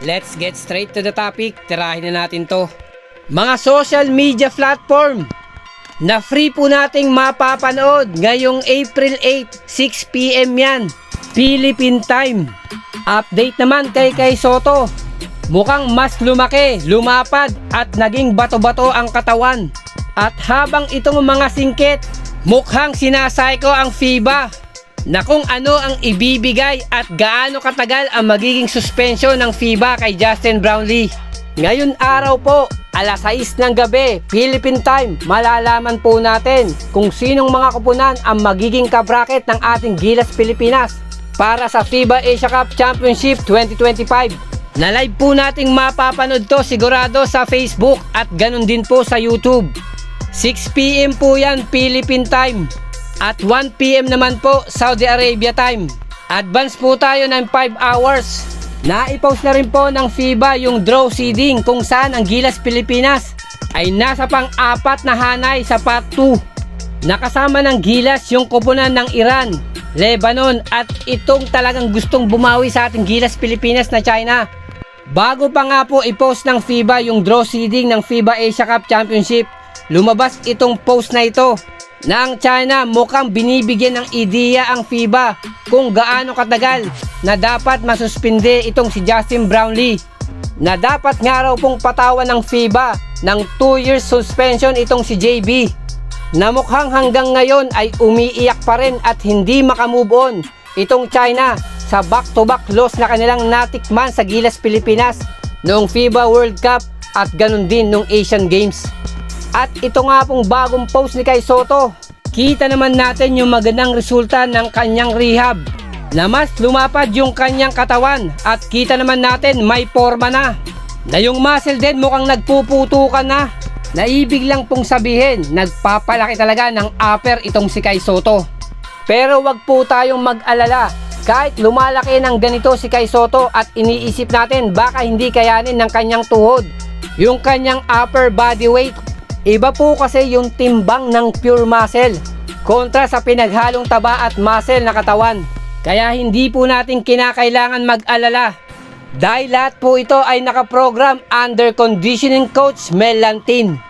Let's get straight to the topic. Tirahin na natin to. Mga social media platform na free po nating mapapanood ngayong April 8, 6 PM yan. Philippine time. Update naman kay Soto. Mukhang mas lumaki, lumapad at naging bato-bato ang katawan. At habang itong mga singkit, mukhang sinasayko ang FIBA na kung ano ang ibibigay at gaano katagal ang magiging suspension ng FIBA kay Justin Brownlee. Ngayon araw po, alas 6 ng gabi, Philippine time, malalaman po natin kung sinong mga kupunan ang magiging kabraket ng ating Gilas Pilipinas para sa FIBA Asia Cup Championship 2025. Na live po nating mapapanood to sigurado sa Facebook at ganun din po sa YouTube. 6 PM po yan Philippine time at 1 PM naman po Saudi Arabia time. Advance po tayo ng 5 hours. Naipost na rin po ng FIBA yung draw seeding kung saan ang Gilas Pilipinas ay nasa pang-4 na hanay sa part 2. Nakasama ng Gilas yung kupunan ng Iran, Lebanon at itong talagang gustong bumawi sa ating Gilas Pilipinas na China. Bago pa nga po i-post ng FIBA yung draw seeding ng FIBA Asia Cup Championship, lumabas itong post na ito na ang China mukhang binibigyan ng ideya ang FIBA kung gaano katagal na dapat masuspinde itong si Justin Brownlee, na dapat nga raw pong patawan ng FIBA ng 2 years suspension itong si JB, na mukhang hanggang ngayon ay umiiyak pa rin at hindi makamove on itong China sa back-to-back loss na kanilang natikman sa Gilas Pilipinas noong FIBA World Cup at ganun din noong Asian Games. At ito nga pong bagong post ni Kai Soto, kita naman natin yung magandang resulta ng kanyang rehab, na mas lumapad yung kanyang katawan at kita naman natin may forma na yung muscle din mukhang nagpuputukan na ibig lang pong sabihin nagpapalaki talaga ng upper itong si Kai Soto. Pero wag po tayong mag-alala, kahit lumalaki ng ganito si Kai Soto at iniisip natin baka hindi kayanin ng kanyang tuhod yung kanyang upper body weight, iba po kasi yung timbang ng pure muscle kontra sa pinaghalong taba at muscle na katawan. Kaya hindi po natin kinakailangan mag-alala dahil lahat po ito ay nakaprogram under conditioning coach Mel Lantin.